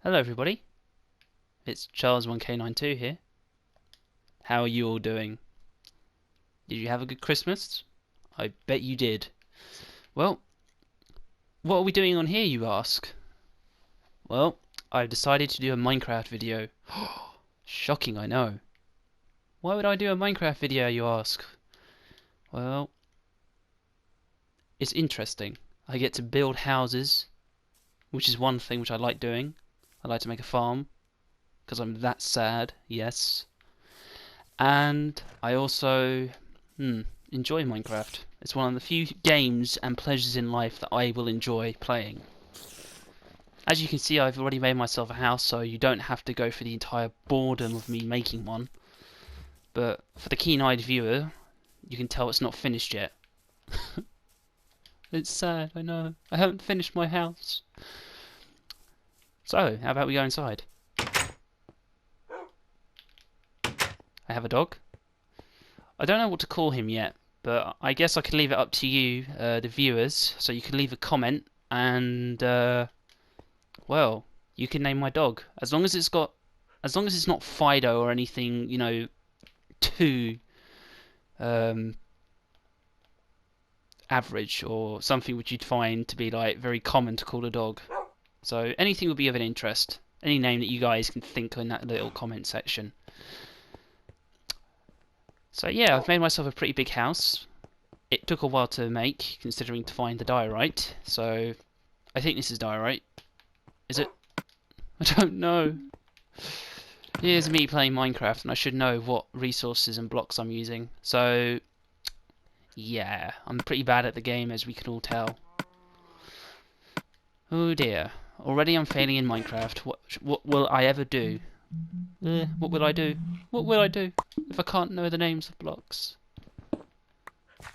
Hello everybody, it's Charles1K92 here. How are you all doing? Did you have a good Christmas? I bet you did. Well, what are we doing on here, you ask? Well, I've decided to do a Minecraft video. Shocking, I know. Why would I do a Minecraft video, you ask? Well, it's interesting. I get to build houses, which is one thing which I like doing. I like to make a farm, because I'm that sad, yes. And I also enjoy Minecraft. It's one of the few games and pleasures in life that I will enjoy playing. As you can see, I've already made myself a house, so you don't have to go through the entire boredom of me making one. But for the keen-eyed viewer, you can tell it's not finished yet. It's sad, I know. I haven't finished my house. So, how about we go inside? I have a dog. I don't know what to call him yet, but I guess I can leave it up to you, the viewers, so you can leave a comment and, well, you can name my dog. As long as it's not Fido or anything, you know, too average or something which you'd find to be like very common to call a dog. So anything would be of an interest. Any name that you guys can think in that little comment section. So yeah, I've made myself a pretty big house. It took a while to make, considering to find the diorite. So I think this is diorite. Is it? I don't know. Here's me playing Minecraft, and I should know what resources and blocks I'm using. So yeah, I'm pretty bad at the game, as we can all tell. Oh dear. Already I'm failing in Minecraft. What will I ever do? What will I do? What will I do if I can't know the names of blocks?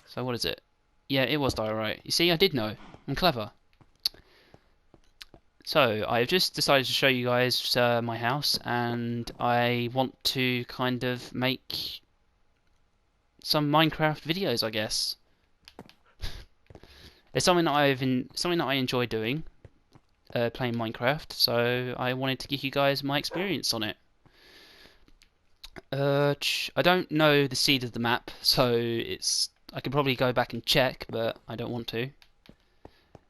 So what is it? Yeah, it was diorite. You see, I did know. I'm clever. So I've just decided to show you guys my house, and I want to kind of make some Minecraft videos, I guess. It's something that I enjoy doing. Playing Minecraft, so I wanted to give you guys my experience on it. I don't know the seed of the map, so I could probably go back and check, but I don't want to.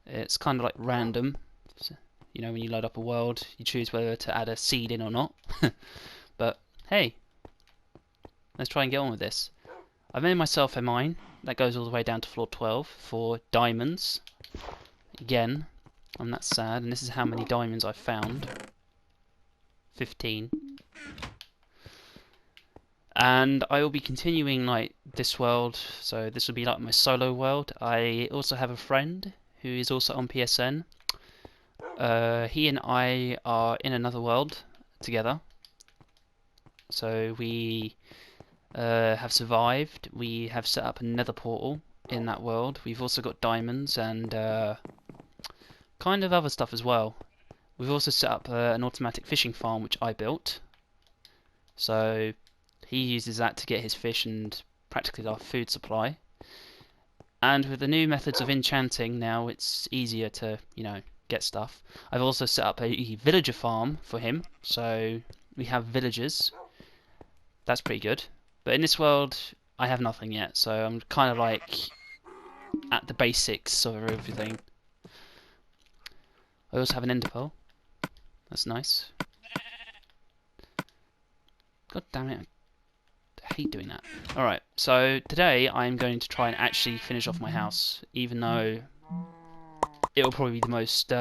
It's kind of like random. So, you know, when you load up a world, you choose whether to add a seed in or not. But hey, let's try and get on with this. I've made myself a mine that goes all the way down to floor 12 for diamonds. Again, I'm that sad, and this is how many diamonds I've found. 15. And I will be continuing like this world, so this will be like my solo world. I also have a friend who is also on PSN. He and I are in another world together. So we have survived. We have set up a nether portal in that world. We've also got diamonds and kind of other stuff as well. We've also set up an automatic fishing farm which I built. So he uses that to get his fish and practically our food supply. And with the new methods of enchanting now, it's easier to, you know, get stuff. I've also set up a villager farm for him, so we have villagers. That's pretty good. But in this world, I have nothing yet, so I'm kind of like at the basics of everything. I also have an ender pearl. That's nice. God damn it. I hate doing that. Alright, so today I'm going to try and actually finish off my house, even though it'll probably be the most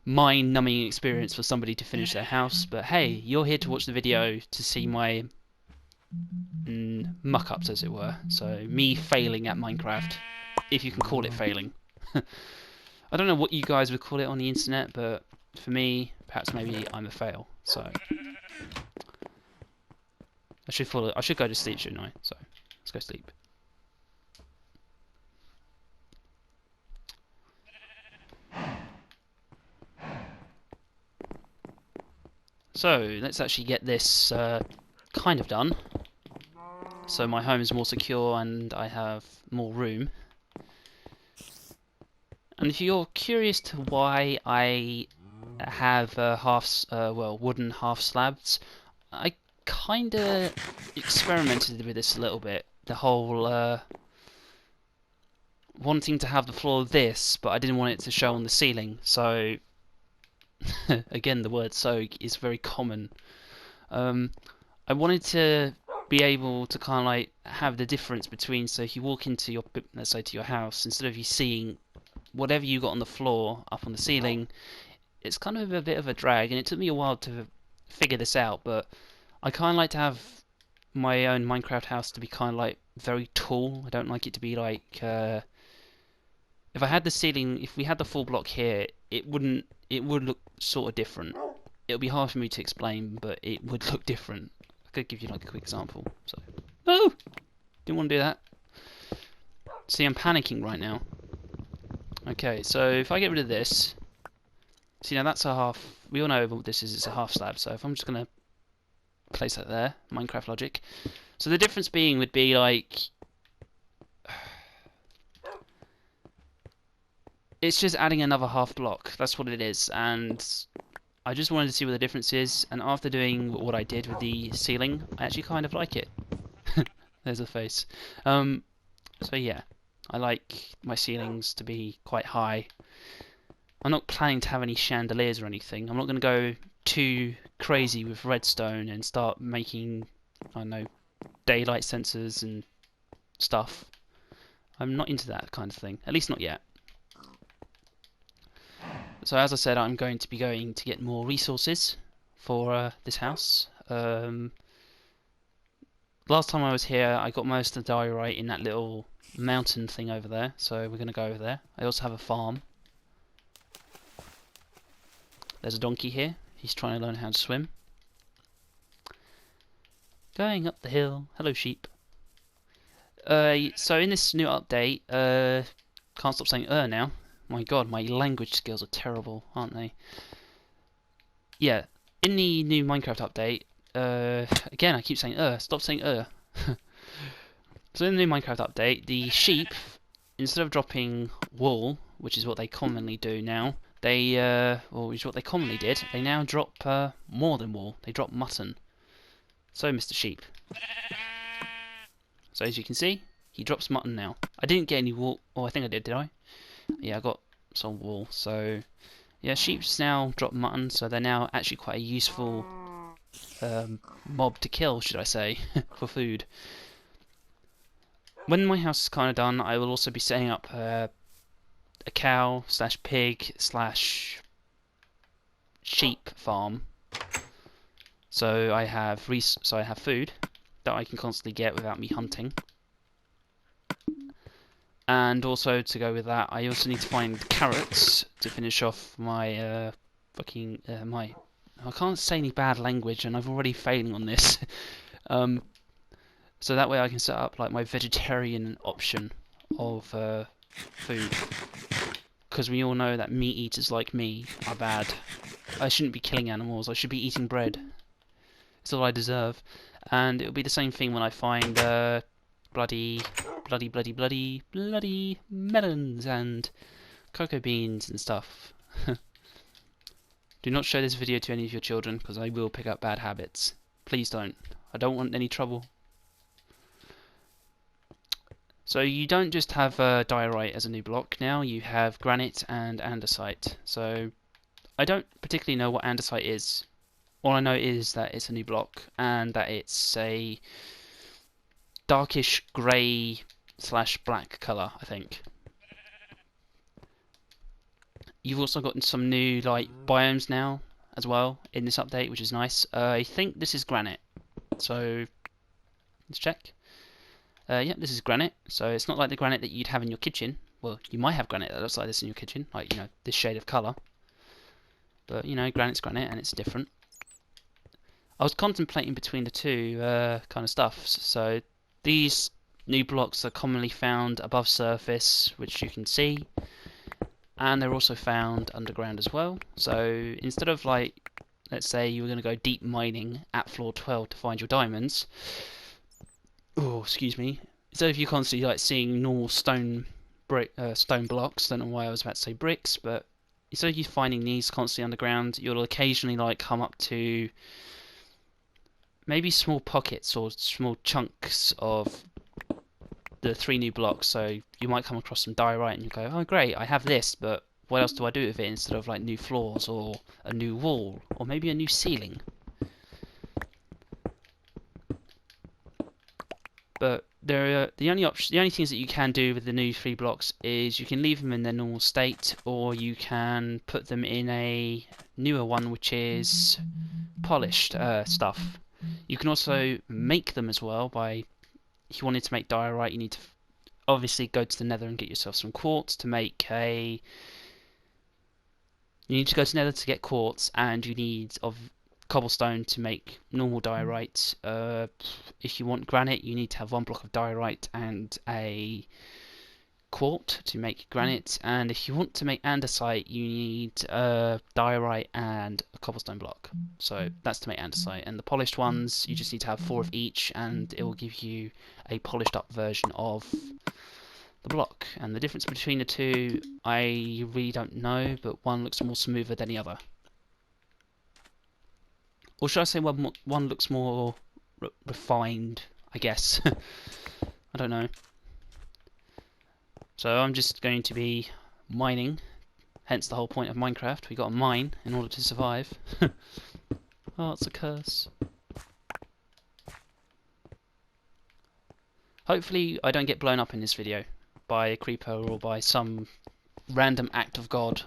mind-numbing experience for somebody to finish their house. But hey, you're here to watch the video to see my muck-ups, as it were. So, me failing at Minecraft, if you can call it failing. I don't know what you guys would call it on the internet, but for me, perhaps maybe I'm a fail. So I should go to sleep, shouldn't I? So let's go sleep. So let's actually get this kind of done. So my home is more secure and I have more room. And if you're curious to why I have well, wooden half slabs. I kind of experimented with this a little bit. The whole wanting to have the floor of this, but I didn't want it to show on the ceiling. So again, the word "so" is very common. I wanted to be able to kind of like have the difference between, so if you walk into your, let's say, to your house, instead of you seeing whatever you got on the floor up on the ceiling, it's kind of a bit of a drag, and it took me a while to figure this out, but I kind of like to have my own Minecraft house to be kind of like very tall. I don't like it to be like, if I had the ceiling, if we had the full block here, it would look sort of different. It would be hard for me to explain, but it would look different. I could give you like a quick example. So, oh, didn't want to do that. See, I'm panicking right now. Okay, so if I get rid of this, see now that's a half. We all know what this is. It's a half slab. So if I'm just gonna place that there, Minecraft logic. So the difference being would be like, it's just adding another half block. That's what it is, and I just wanted to see what the difference is. And after doing what I did with the ceiling, I actually kind of like it. There's a face. So yeah, I like my ceilings to be quite high. I'm not planning to have any chandeliers or anything. I'm not going to go too crazy with redstone and start making, I don't know, daylight sensors and stuff. I'm not into that kind of thing, at least not yet. So as I said, I'm going to be going to get more resources for this house. Last time I was here, I got most of the diorite in that little mountain thing over there, so we're going to go over there. I also have a farm. There's a donkey here. He's trying to learn how to swim. Going up the hill. Hello, sheep. So in this new update, can't stop saying now. My god, my language skills are terrible, aren't they? Yeah, in the new Minecraft update, again I keep saying stop saying So in the new Minecraft update, the sheep, instead of dropping wool, which is what they commonly do now, they, or which is what they commonly did, they now drop more than wool. They drop mutton. So, Mr. Sheep. So as you can see, he drops mutton now. I didn't get any wool. Oh, I think I did I? Yeah, I got some wool. So, yeah, sheep's now drop mutton, so they're now actually quite a useful mob to kill, should I say, for food. When my house is kind of done, I will also be setting up a cow / pig / sheep farm. So I have food that I can constantly get without me hunting. And also to go with that, I also need to find carrots to finish off my my. I can't say any bad language, and I'm already failing on this. So that way I can set up like my vegetarian option of food. Because we all know that meat eaters like me are bad. I shouldn't be killing animals. I should be eating bread. It's all I deserve. And it'll be the same thing when I find bloody melons and cocoa beans and stuff. Do not show this video to any of your children, because I will pick up bad habits. Please don't. I don't want any trouble. So you don't just have diorite as a new block now, you have granite and andesite. So I don't particularly know what andesite is. All I know is that it's a new block and that it's a darkish grey / black colour, I think. You've also got some new like biomes now as well in this update, which is nice. I think this is granite. So let's check. Yeah, this is granite, so it's not like the granite that you'd have in your kitchen. Well, you might have granite that looks like this in your kitchen, like, you know, this shade of colour. But, you know, granite's granite and it's different. I was contemplating between the two kind of stuffs. So these new blocks are commonly found above surface, which you can see. And they're also found underground as well. So instead of like, let's say you were going to go deep mining at floor 12 to find your diamonds. Oh, excuse me. Instead of you constantly like seeing normal stone blocks, don't know why I was about to say bricks, but instead of you finding these constantly underground, you'll occasionally like come up to maybe small pockets or small chunks of the 3 new blocks. So you might come across some diorite and you go, oh great, I have this, but what else do I do with it instead of like new floors or a new wall or maybe a new ceiling? But there are the only things that you can do with the new 3 blocks is you can leave them in their normal state, or you can put them in a newer one, which is polished stuff. You can also make them as well by, if you wanted to make diorite, you need to obviously go to the Nether and get yourself some quartz to make a. You need to go to Nether to get quartz, and you need of cobblestone to make normal diorite. If you want granite, you need to have 1 block of diorite and a quart to make granite. And if you want to make andesite, you need diorite and a cobblestone block. So that's to make andesite. And the polished ones, you just need to have 4 of each, and it will give you a polished up version of the block. And the difference between the two, I really don't know, but one looks more smoother than the other. Or should I say one looks more refined, I guess. I don't know. So I'm just going to be mining, hence the whole point of Minecraft. We gotta mine in order to survive. Oh, it's a curse. Hopefully I don't get blown up in this video by a creeper or by some random act of God.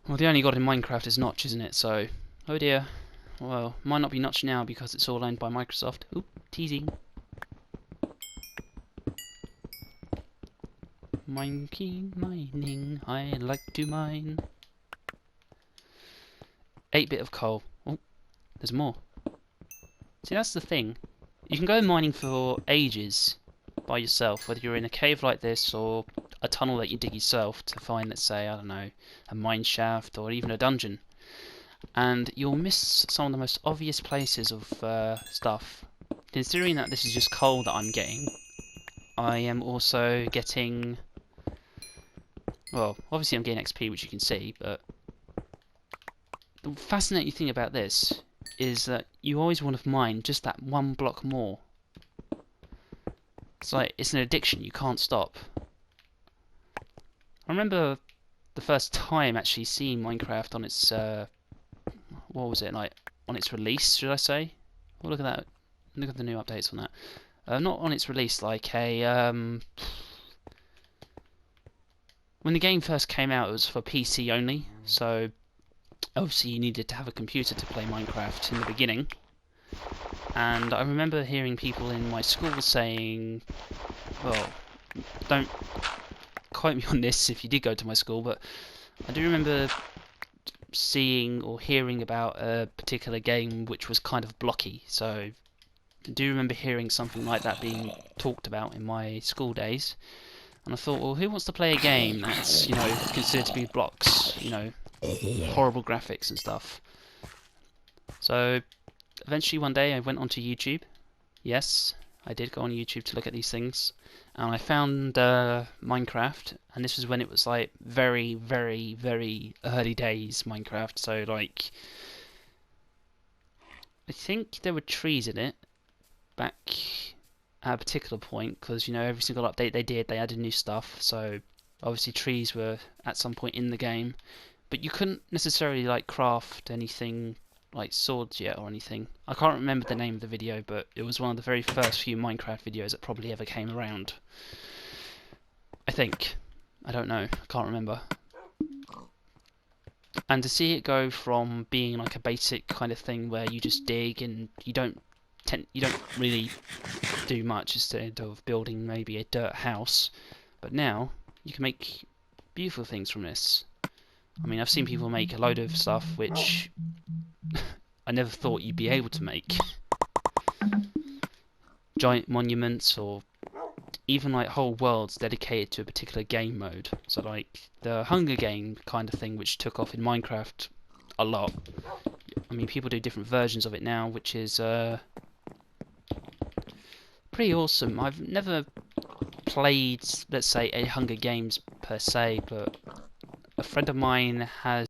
Well, the only God in Minecraft is Notch, isn't it? So, oh dear. Well, might not be Notch now because it's all owned by Microsoft. Oop, teasing. Mining, I like to mine. 8-bit of coal. Oh, there's more. See, that's the thing. You can go mining for ages by yourself, whether you're in a cave like this or a tunnel that you dig yourself to find, let's say, I don't know, a mine shaft or even a dungeon. And you'll miss some of the most obvious places of stuff. Considering that this is just coal that I'm getting, I am also getting, well, obviously I'm getting XP, which you can see, but the fascinating thing about this is that you always want to mine just that 1 block more. It's like, it's an addiction, you can't stop. I remember the first time actually seeing Minecraft on its, what was it, like, on its release, should I say? Oh, look at that. Look at the new updates on that. Not on its release, like a, when the game first came out, it was for PC only, so obviously you needed to have a computer to play Minecraft in the beginning. And I remember hearing people in my school saying, well, don't quote me on this if you did go to my school, but I do remember seeing or hearing about a particular game which was kind of blocky. So I do remember hearing something like that being talked about in my school days. And I thought, well, who wants to play a game that's, you know, considered to be blocks, you know, horrible graphics and stuff. So eventually one day I went onto YouTube. Yes, I did go on YouTube to look at these things, and I found Minecraft, and this was when it was like very, very, very early days Minecraft. So like, I think there were trees in it back at a particular point, because you know every single update they did, they added new stuff. So obviously trees were at some point in the game, but you couldn't necessarily like craft anything like swords yet or anything. I can't remember the name of the video, but it was one of the very first few Minecraft videos that probably ever came around. I think. I don't know. I can't remember. And to see it go from being like a basic kind of thing where you just dig and you don't really do much instead of building maybe a dirt house, but now you can make beautiful things from this. I mean, I've seen people make a load of stuff which I never thought you'd be able to make. Giant monuments, or even like whole worlds dedicated to a particular game mode. So like the Hunger Game kind of thing, which took off in Minecraft a lot. I mean, people do different versions of it now, which is pretty awesome. I've never played, let's say, a Hunger Games per se, but friend of mine has